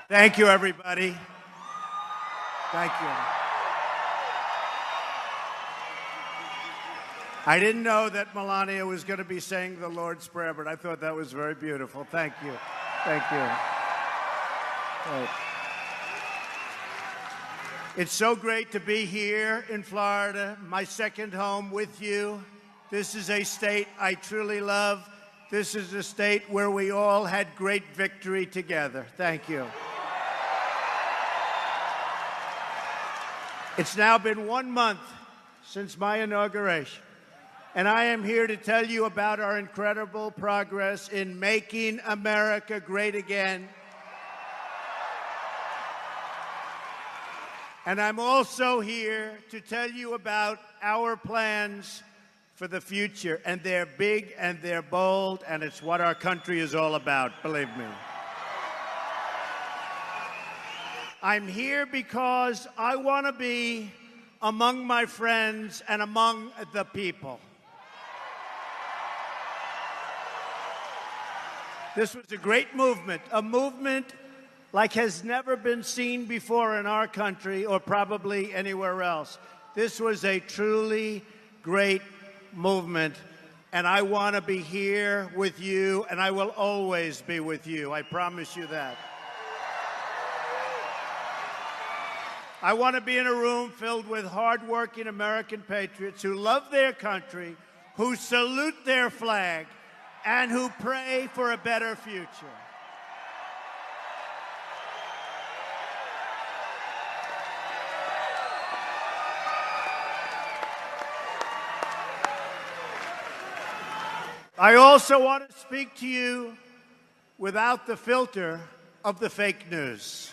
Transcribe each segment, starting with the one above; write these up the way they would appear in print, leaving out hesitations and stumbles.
Thank you, everybody. Thank you. I didn't know that Melania was going to be saying the Lord's Prayer, but I thought that was very beautiful. Thank you. Thank you. Right. It's so great to be here in Florida, my second home with you. This is a state I truly love. This is a state where we all had great victory together. Thank you. It's now been 1 month since my inauguration, and I am here to tell you about our incredible progress in making America great again. And I'm also here to tell you about our plans for the future, and they're big and they're bold, and it's what our country is all about, believe me. I'm here because I want to be among my friends and among the people. This was a great movement, a movement like has never been seen before in our country or probably anywhere else. This was a truly great movement, and I want to be here with you, and I will always be with you. I promise you that. I want to be in a room filled with hardworking American patriots who love their country, who salute their flag, and who pray for a better future. I also want to speak to you without the filter of the fake news.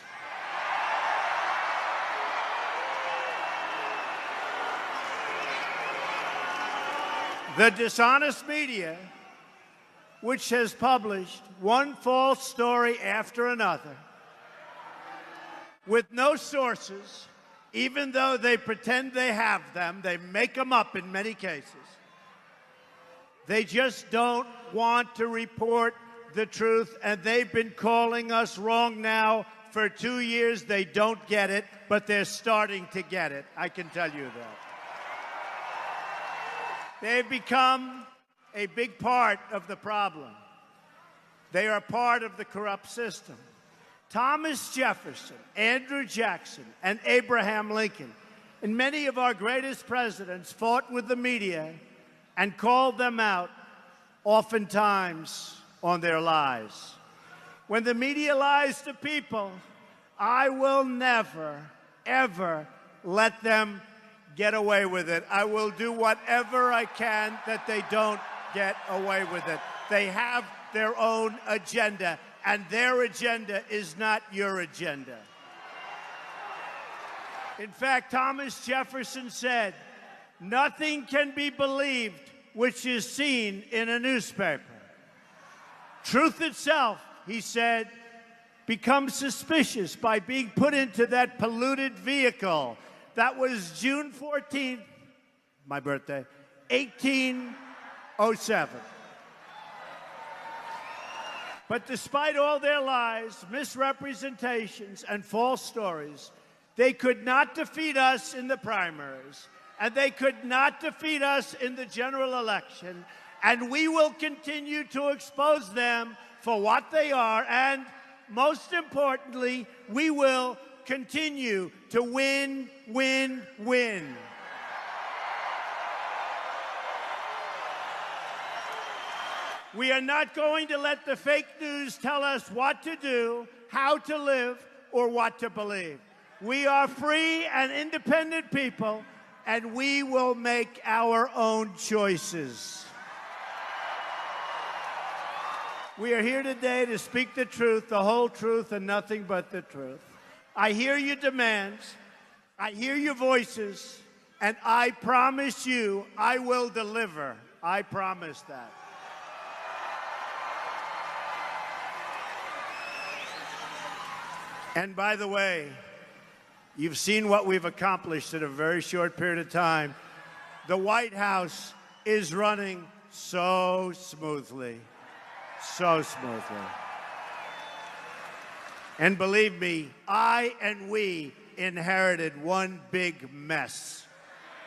The dishonest media, which has published one false story after another, with no sources, even though they pretend they have them, they make them up in many cases. They just don't want to report the truth, and they've been calling us wrong now for 2 years. They don't get it, but they're starting to get it. I can tell you that. They've become a big part of the problem. They are part of the corrupt system. Thomas Jefferson, Andrew Jackson, and Abraham Lincoln, and many of our greatest presidents fought with the media and called them out, oftentimes on their lies. When the media lies to people, I will never, ever let them get away with it. I will do whatever I can that they don't get away with it. They have their own agenda, and their agenda is not your agenda. In fact, Thomas Jefferson said, "Nothing can be believed which is seen in a newspaper. Truth itself," he said, "becomes suspicious by being put into that polluted vehicle." That was June 14th, my birthday, 1807. But despite all their lies, misrepresentations, and false stories, they could not defeat us in the primaries, and they could not defeat us in the general election, and we will continue to expose them for what they are, and most importantly, we will continue to win, win, win. We are not going to let the fake news tell us what to do, how to live, or what to believe. We are free and independent people, and we will make our own choices. We are here today to speak the truth, the whole truth, and nothing but the truth. I hear your demands, I hear your voices, and I promise you I will deliver. I promise that. And by the way, you've seen what we've accomplished in a very short period of time. The White House is running so smoothly, so smoothly. And believe me, I and we inherited one big mess.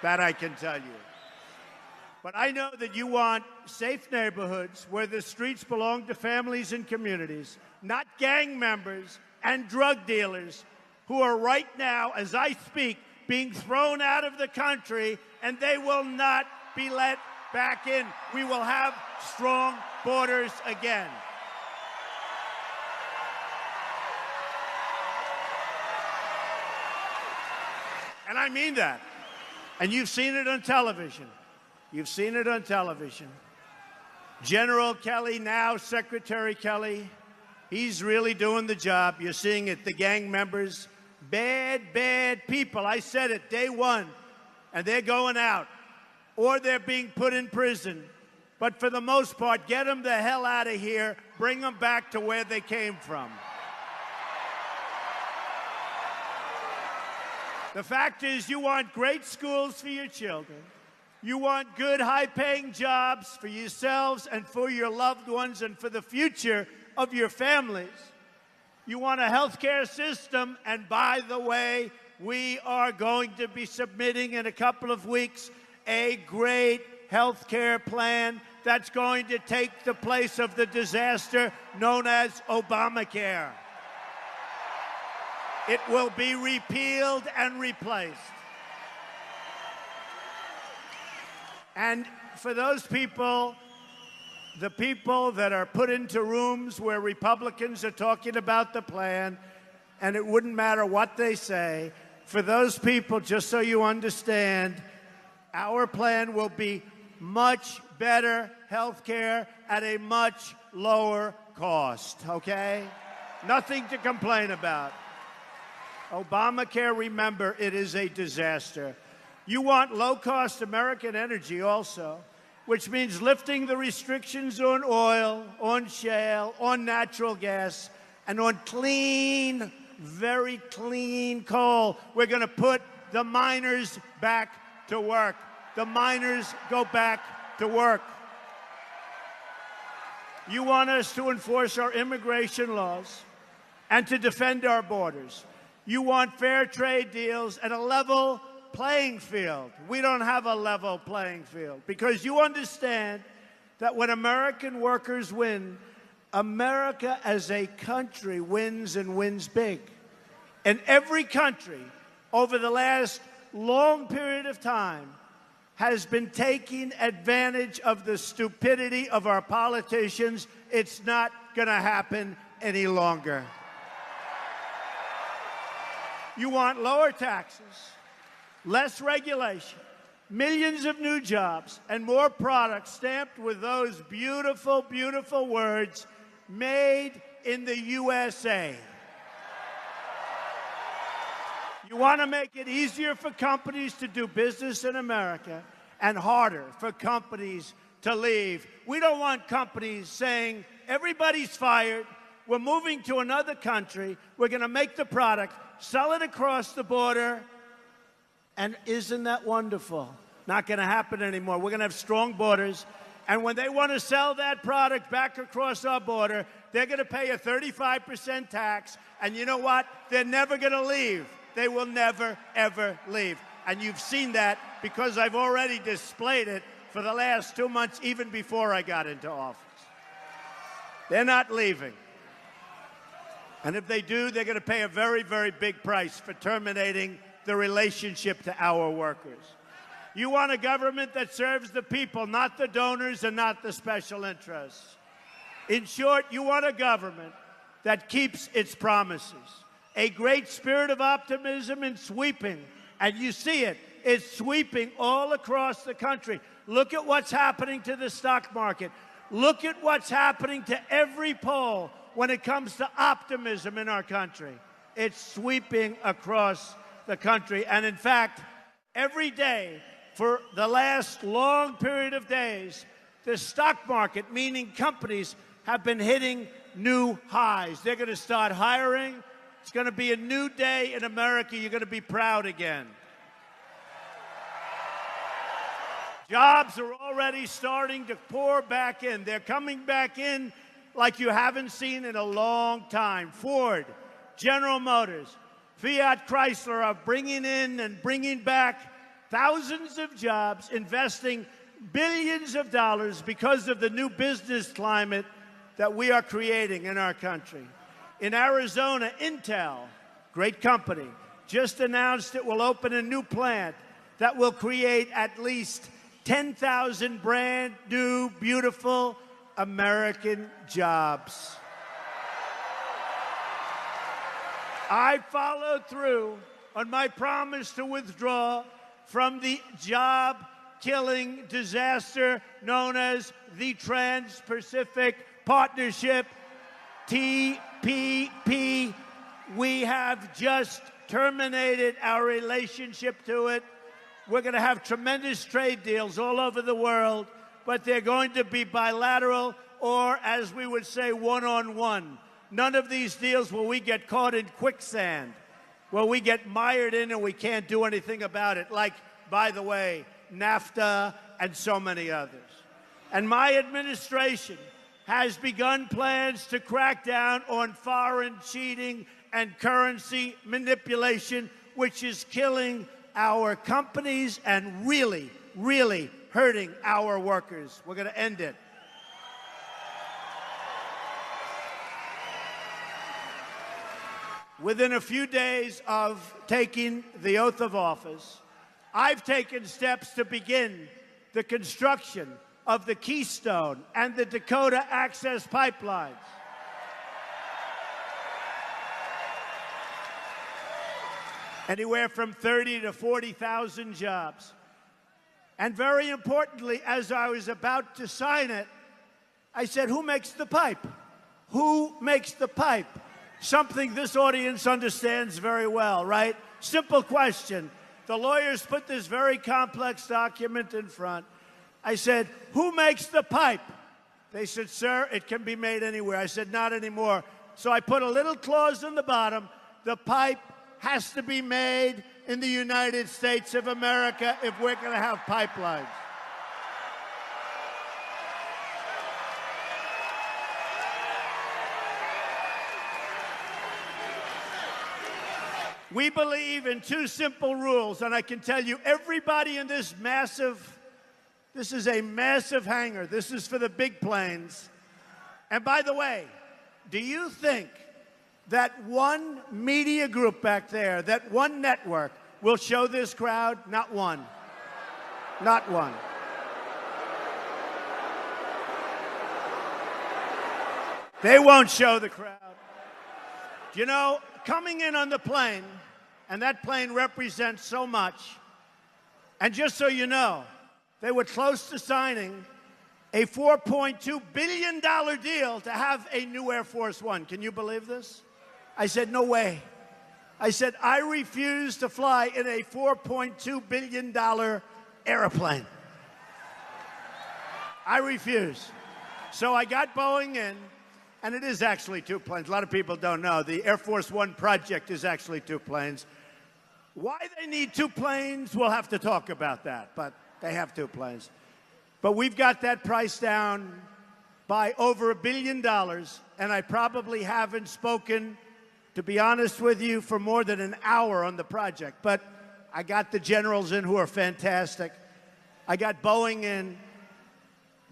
That I can tell you. But I know that you want safe neighborhoods where the streets belong to families and communities, not gang members and drug dealers who are right now, as I speak, being thrown out of the country, and they will not be let back in. We will have strong borders again. And I mean that. And you've seen it on television. You've seen it on television. General Kelly, now Secretary Kelly, he's really doing the job. You're seeing it. The gang members, bad, bad people. I said it day one. And they're going out. Or they're being put in prison. But for the most part, get them the hell out of here. Bring them back to where they came from. The fact is, you want great schools for your children. You want good, high-paying jobs for yourselves and for your loved ones and for the future of your families. You want a health care system, and by the way, we are going to be submitting in a couple of weeks a great health care plan that's going to take the place of the disaster known as Obamacare. It will be repealed and replaced. And for those people, the people that are put into rooms where Republicans are talking about the plan, and it wouldn't matter what they say, for those people, just so you understand, our plan will be much better health care at a much lower cost, okay? Nothing to complain about. Obamacare, remember, it is a disaster. You want low-cost American energy also, which means lifting the restrictions on oil, on shale, on natural gas, and on clean, very clean coal. We're going to put the miners back to work. The miners go back to work. You want us to enforce our immigration laws and to defend our borders. You want fair trade deals and a level playing field. We don't have a level playing field because you understand that when American workers win, America as a country wins and wins big. And every country over the last long period of time has been taking advantage of the stupidity of our politicians. It's not going to happen any longer. You want lower taxes, less regulation, millions of new jobs, and more products stamped with those beautiful, beautiful words, made in the USA. You want to make it easier for companies to do business in America and harder for companies to leave. We don't want companies saying, everybody's fired, we're moving to another country, we're going to make the product, sell it across the border, and isn't that wonderful? Not going to happen anymore. We're going to have strong borders, and when they want to sell that product back across our border, they're going to pay a 35% tax, and you know what? They're never going to leave. They will never, ever leave. And you've seen that because I've already displayed it for the last 2 months, even before I got into office. They're not leaving. And if they do, they're going to pay a very, very big price for terminating the relationship to our workers. You want a government that serves the people, not the donors and not the special interests. In short, you want a government that keeps its promises. A great spirit of optimism and sweeping. And you see it. It's sweeping all across the country. Look at what's happening to the stock market. Look at what's happening to every poll when it comes to optimism in our country. It's sweeping across the country. And in fact, every day for the last long period of days, the stock market, meaning companies, have been hitting new highs. They're going to start hiring. It's going to be a new day in America. You're going to be proud again. Jobs are already starting to pour back in. They're coming back in like you haven't seen in a long time. Ford, General Motors, Fiat Chrysler are bringing in and bringing back thousands of jobs, investing billions of dollars because of the new business climate that we are creating in our country. In Arizona, Intel, great company, just announced it will open a new plant that will create at least 10,000 brand new, beautiful American jobs. I followed through on my promise to withdraw from the job-killing disaster known as the Trans-Pacific Partnership, TPP. We have just terminated our relationship to it. We're going to have tremendous trade deals all over the world, but they're going to be bilateral or, as we would say, one-on-one. None of these deals will we get caught in quicksand, where we get mired in and we can't do anything about it, like, by the way, NAFTA and so many others. And my administration has begun plans to crack down on foreign cheating and currency manipulation, which is killing our companies and really, really hurting our workers. We're going to end it. Within a few days of taking the oath of office, I've taken steps to begin the construction of the Keystone and the Dakota Access pipelines. Anywhere from 30 to 40,000 jobs. And very importantly, as I was about to sign it, I said, who makes the pipe? Who makes the pipe? Something this audience understands very well, right? Simple question. The lawyers put this very complex document in front. I said, who makes the pipe? They said, sir, it can be made anywhere. I said, not anymore. So I put a little clause on the bottom. The pipe has to be made in the United States of America if we're going to have pipelines. We believe in two simple rules, and I can tell you everybody in this is a massive hangar. This is for the big planes. And by the way, do you think that one media group back there, that one network, will show this crowd? Not one. Not one. They won't show the crowd. You know, coming in on the plane, and that plane represents so much, and just so you know, they were close to signing a $4.2 billion deal to have a new Air Force One. Can you believe this? I said, no way. I said, I refuse to fly in a $4.2 billion airplane. I refuse. So I got Boeing in, and it is actually two planes. A lot of people don't know. The Air Force One project is actually two planes. Why they need two planes, we'll have to talk about that, but they have two planes. But we've got that price down by over $1 billion, and I probably haven't spoken, to be honest with you, for more than an hour on the project. But I got the generals in who are fantastic. I got Boeing in.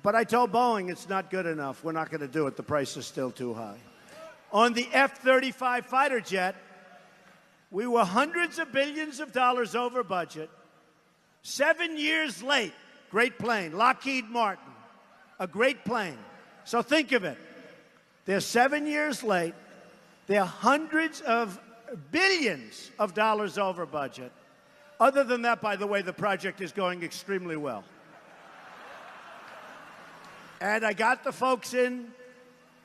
But I told Boeing it's not good enough. We're not going to do it. The price is still too high. On the F-35 fighter jet, we were hundreds of billions of dollars over budget. 7 years late. Great plane. Lockheed Martin. A great plane. So think of it. They're 7 years late. They're hundreds of billions of dollars over budget. Other than that, by the way, the project is going extremely well. And I got the folks in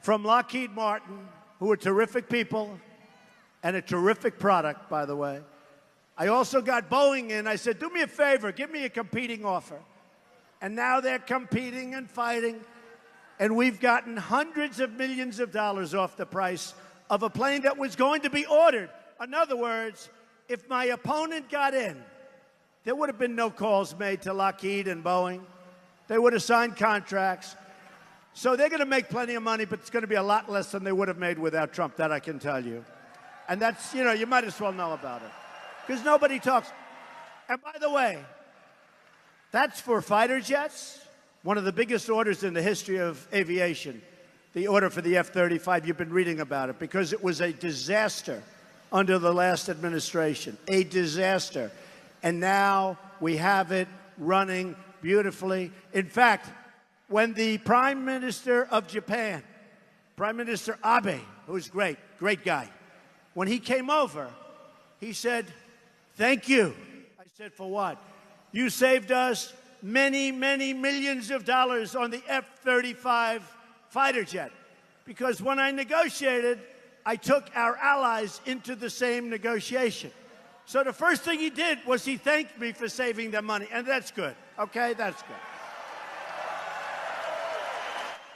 from Lockheed Martin, who are terrific people and a terrific product, by the way. I also got Boeing in. I said, do me a favor, give me a competing offer. And now they're competing and fighting. And we've gotten hundreds of millions of dollars off the price of a plane that was going to be ordered. In other words, if my opponent got in, there would have been no calls made to Lockheed and Boeing. They would have signed contracts. So they're going to make plenty of money, but it's going to be a lot less than they would have made without Trump, that I can tell you. And that's, you might as well know about it. Because nobody talks. And by the way, that's for fighter jets, one of the biggest orders in the history of aviation, the order for the F-35. You've been reading about it because it was a disaster under the last administration, a disaster. And now we have it running beautifully. In fact, when the Prime Minister of Japan, Prime Minister Abe, who's great guy, when he came over, he said, "Thank you." I said, "For what?" "You saved us many, many millions of dollars on the F-35 fighter jet." Because when I negotiated, I took our allies into the same negotiation. So the first thing he did was he thanked me for saving them money. And that's good. Okay, that's good.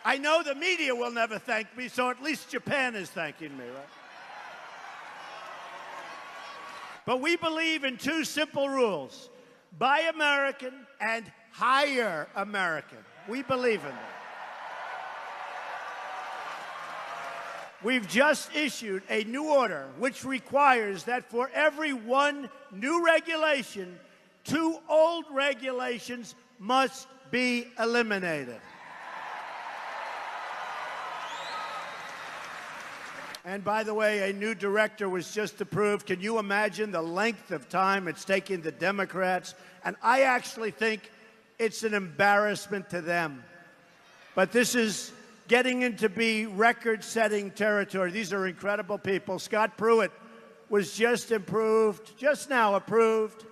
I know the media will never thank me, so at least Japan is thanking me, right? But we believe in two simple rules: buy American and hire American. We believe in that. We've just issued a new order which requires that for every one new regulation, 2 old regulations must be eliminated. And by the way, a new director was just approved. Can you imagine the length of time it's taking the Democrats? And I actually think it's an embarrassment to them. But this is getting into be record-setting territory. These are incredible people. Scott Pruitt was just now approved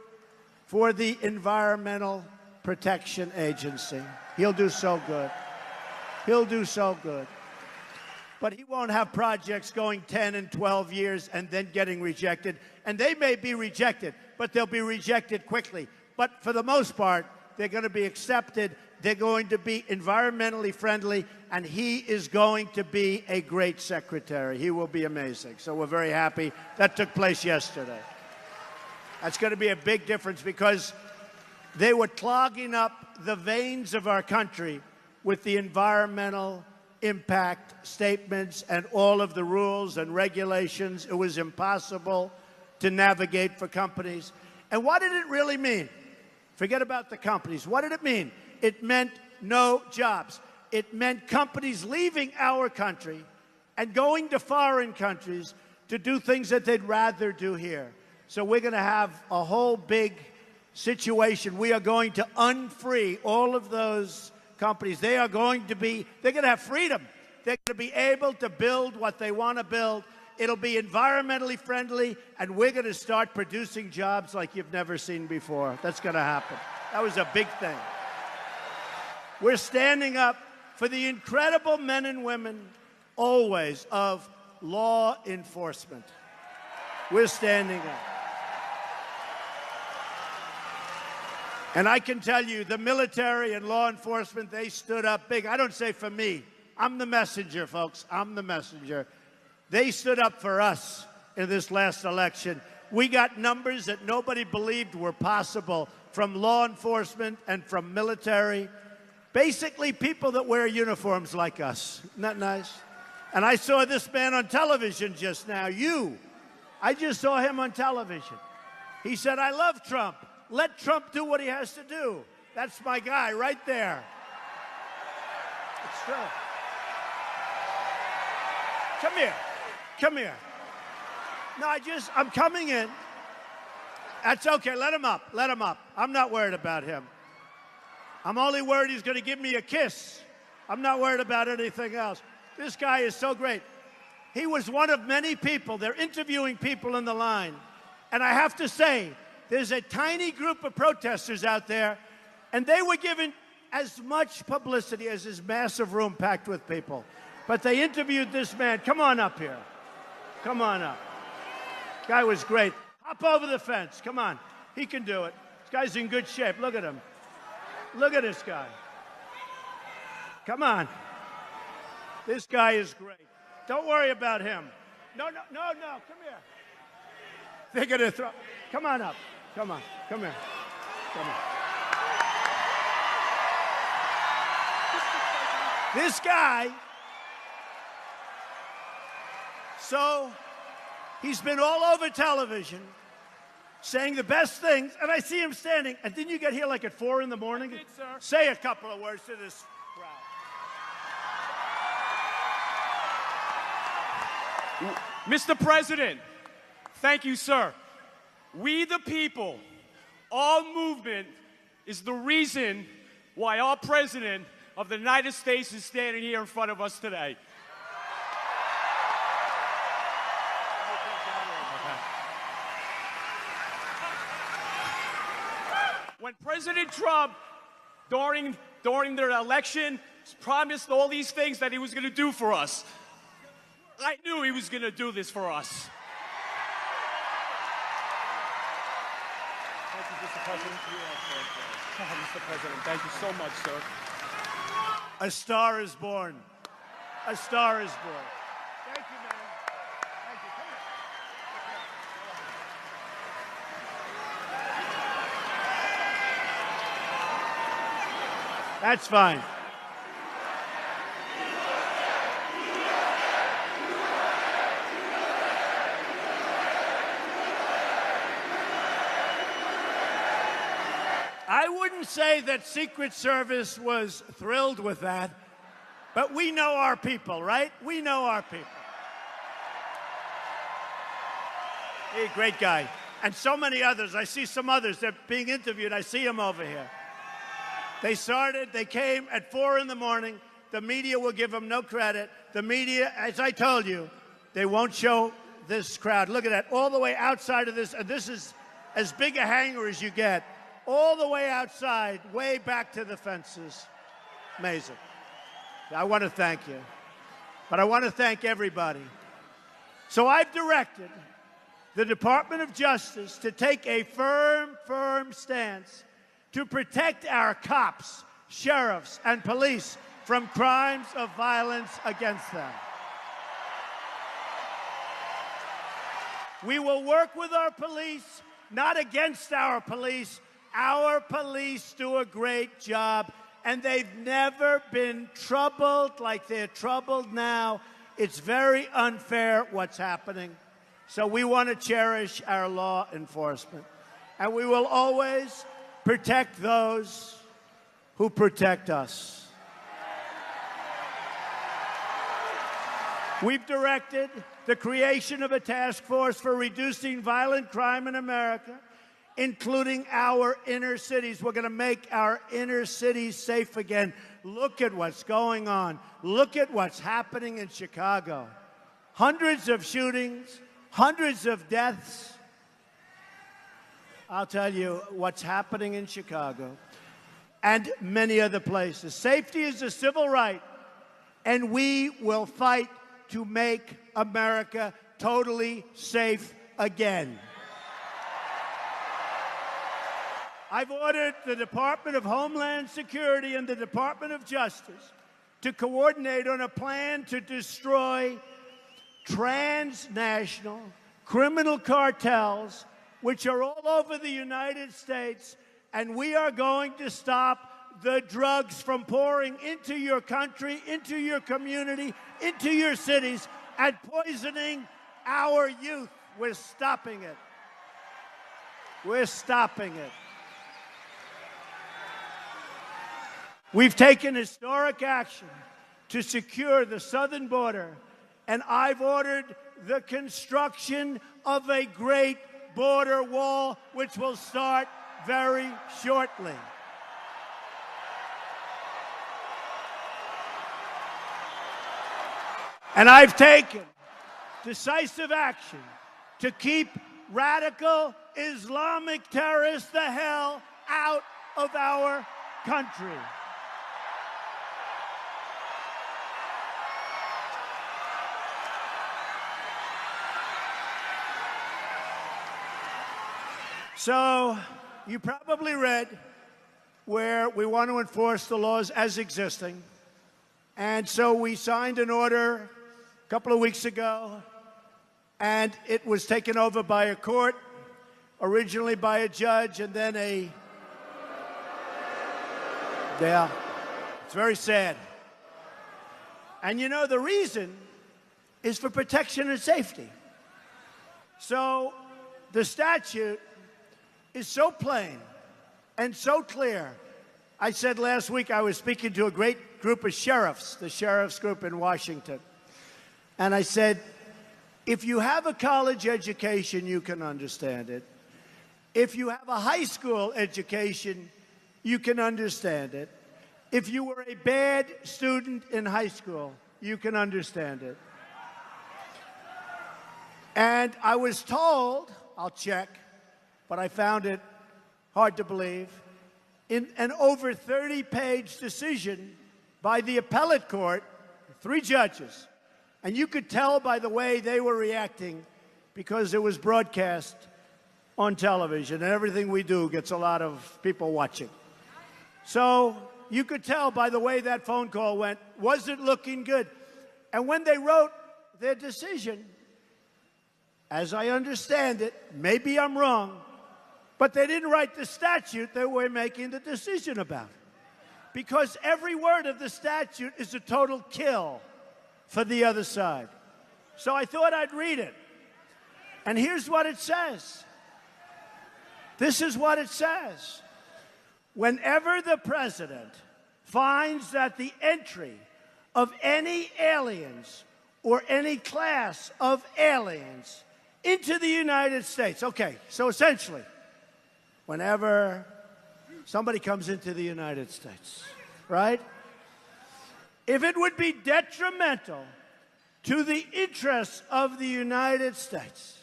for the Environmental Protection Agency. He'll do so good. He'll do so good. But he won't have projects going 10 and 12 years and then getting rejected. And they may be rejected, but they'll be rejected quickly. But for the most part, they're going to be accepted. They're going to be environmentally friendly, and he is going to be a great secretary. He will be amazing. So we're very happy. That took place yesterday. That's going to be a big difference because they were clogging up the veins of our country with the environmental impact statements and all of the rules and regulations. It was impossible to navigate for companies. And what did it really mean? Forget about the companies. What did it mean? It meant no jobs. It meant companies leaving our country and going to foreign countries to do things that they'd rather do here. So we're going to have a whole big situation. We are going to unfree all of those companies. They're going to have freedom. They're going to be able to build what they want to build. It'll be environmentally friendly, and we're going to start producing jobs like you've never seen before. That's going to happen. That was a big thing. We're standing up for the incredible men and women, always, of law enforcement. We're standing up. And I can tell you, the military and law enforcement, they stood up big. I don't say for me. I'm the messenger, folks. I'm the messenger. They stood up for us in this last election. We got numbers that nobody believed were possible from law enforcement and from military. Basically, people that wear uniforms like us. Isn't that nice? And I saw this man on television just now. I just saw him on television. He said, "I love Trump. Let Trump do what he has to do." That's my guy right there. It's true. Come here. Come here. No, I'm coming in. That's okay. Let him up. Let him up. I'm not worried about him. I'm only worried he's going to give me a kiss. I'm not worried about anything else. This guy is so great. He was one of many people. They're interviewing people in the line. And I have to say, there's a tiny group of protesters out there, and they were given as much publicity as this massive room packed with people. But they interviewed this man. Come on up here. Come on up. Guy was great. Hop over the fence. Come on. He can do it. This guy's in good shape. Look at him. Look at this guy. Come on. This guy is great. Don't worry about him. No. Come here. They're going to throw. Come on up. Come on. Come here. Come on. This guy. So He's been all over television saying the best things, and I see him standing. And didn't you get here like at 4 in the morning? I did, sir. Say a couple of words to this crowd. Mr. President, thank you, sir. We the people, our movement is the reason why our president of the United States is standing here in front of us today. When President Trump, during their election, promised all these things that he was going to do for us, I knew he was going to do this for us. Thank you, Mr. President. Mr. President, thank you so much, sir. A star is born. A star is born. Thank you, man. Thank you. Come here. That's fine. I wouldn't say that Secret Service was thrilled with that, but we know our people, right? We know our people. Hey, great guy. And so many others. I see some others. They're being interviewed. I see them over here. They came at 4 in the morning. The media will give them no credit. The media, as I told you, they won't show this crowd. Look at that, all the way outside of this, and this is as big a hangar as you get. All the way outside, way back to the fences. Amazing. I want to thank you. But I want to thank everybody. So I've directed the Department of Justice to take a firm stance to protect our cops, sheriffs, and police from crimes of violence against them. We will work with our police, not against our police. Our police do a great job, and they've never been troubled like they're troubled now. It's very unfair what's happening. So we want to cherish our law enforcement, and we will always protect those who protect us. We've directed the creation of a task force for reducing violent crime in America, including our inner cities. We're going to make our inner cities safe again. Look at what's going on. Look at what's happening in Chicago. Hundreds of shootings, hundreds of deaths. I'll tell you what's happening in Chicago and many other places. Safety is a civil right, and we will fight to make America totally safe again. I've ordered the Department of Homeland Security and the Department of Justice to coordinate on a plan to destroy transnational criminal cartels, which are all over the United States, and we are going to stop the drugs from pouring into your country, into your community, into your cities, and poisoning our youth. We're stopping it. We're stopping it. We've taken historic action to secure the southern border, and I've ordered the construction of a great border wall, which will start very shortly. And I've taken decisive action to keep radical Islamic terrorists the hell out of our country. So, you probably read where we want to enforce the laws as existing. And so we signed an order a couple of weeks ago, and it was taken over by a court, originally by a judge, and then yeah, it's very sad. And you know, the reason is for protection and safety. So the statute is so plain and so clear. I said last week I was speaking to a great group of sheriffs, the sheriffs group in Washington. And I said, if you have a college education, you can understand it. If you have a high school education, you can understand it. If you were a bad student in high school, you can understand it. And I was told, I'll check, but I found it hard to believe, in an over 30-page decision by the appellate court, 3 judges. And you could tell by the way they were reacting because it was broadcast on television, and everything we do gets a lot of people watching. So you could tell by the way that phone call went, wasn't looking good. And when they wrote their decision, as I understand it, maybe I'm wrong, but they didn't write the statute they were making the decision about. Because every word of the statute is a total kill for the other side. So I thought I'd read it. And here's what it says. This is what it says. Whenever the president finds that the entry of any aliens or any class of aliens into the United States, okay, so essentially, whenever somebody comes into the United States, right? If it would be detrimental to the interests of the United States,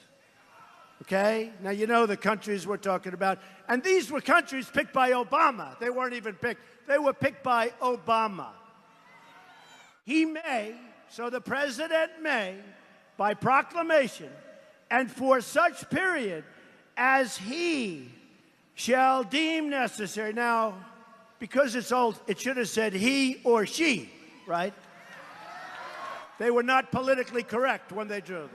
okay? Now, you know the countries we're talking about. And these were countries picked by Obama. They weren't even picked. They were picked by Obama. He may, so the president may, by proclamation, and for such period as he shall deem necessary. Now, because it's old, it should have said he or she, right? They were not politically correct when they drew this.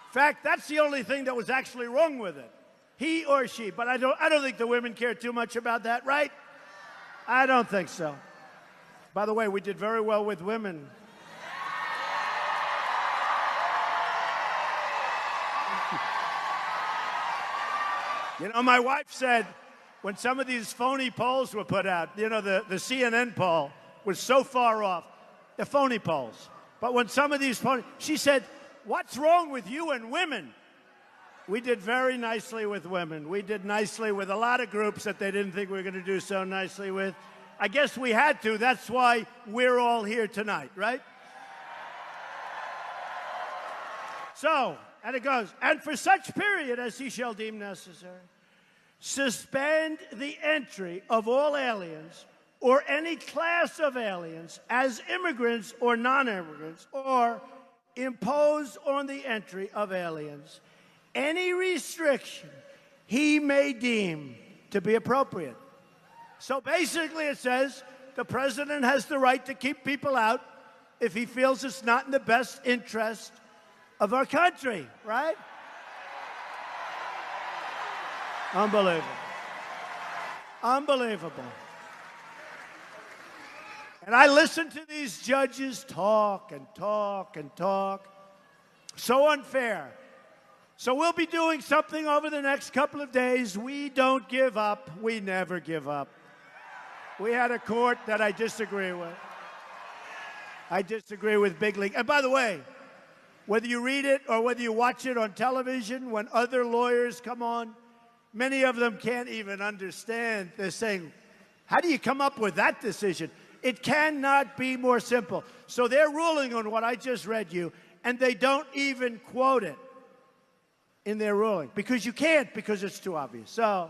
In fact, that's the only thing that was actually wrong with it. He or she. But I don't think the women care too much about that, right? I don't think so. By the way, we did very well with women. You know, my wife said when some of these phony polls were put out, you know, the CNN poll was so far off, the phony polls. But when some of these phony, she said, what's wrong with you and women? We did very nicely with women. We did nicely with a lot of groups that they didn't think we were going to do so nicely with. I guess we had to. That's why we're all here tonight, right? So, and it goes, and for such period as he shall deem necessary, suspend the entry of all aliens or any class of aliens as immigrants or non-immigrants, or impose on the entry of aliens any restriction he may deem to be appropriate. So basically it says the president has the right to keep people out if he feels it's not in the best interest of our country, right? Unbelievable. Unbelievable. And I listen to these judges talk and talk and talk. So unfair. So we'll be doing something over the next couple of days. We don't give up. We never give up. We had a court that I disagree with. I disagree with Big League. And by the way, whether you read it or whether you watch it on television, when other lawyers come on, many of them can't even understand. They're saying, how do you come up with that decision? It cannot be more simple. So they're ruling on what I just read you, and they don't even quote it in their ruling. Because you can't, because it's too obvious. So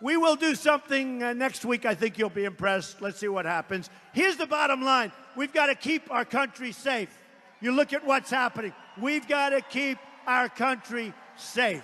we will do something next week. I think you'll be impressed. Let's see what happens. Here's the bottom line. We've got to keep our country safe. You look at what's happening. We've got to keep our country safe.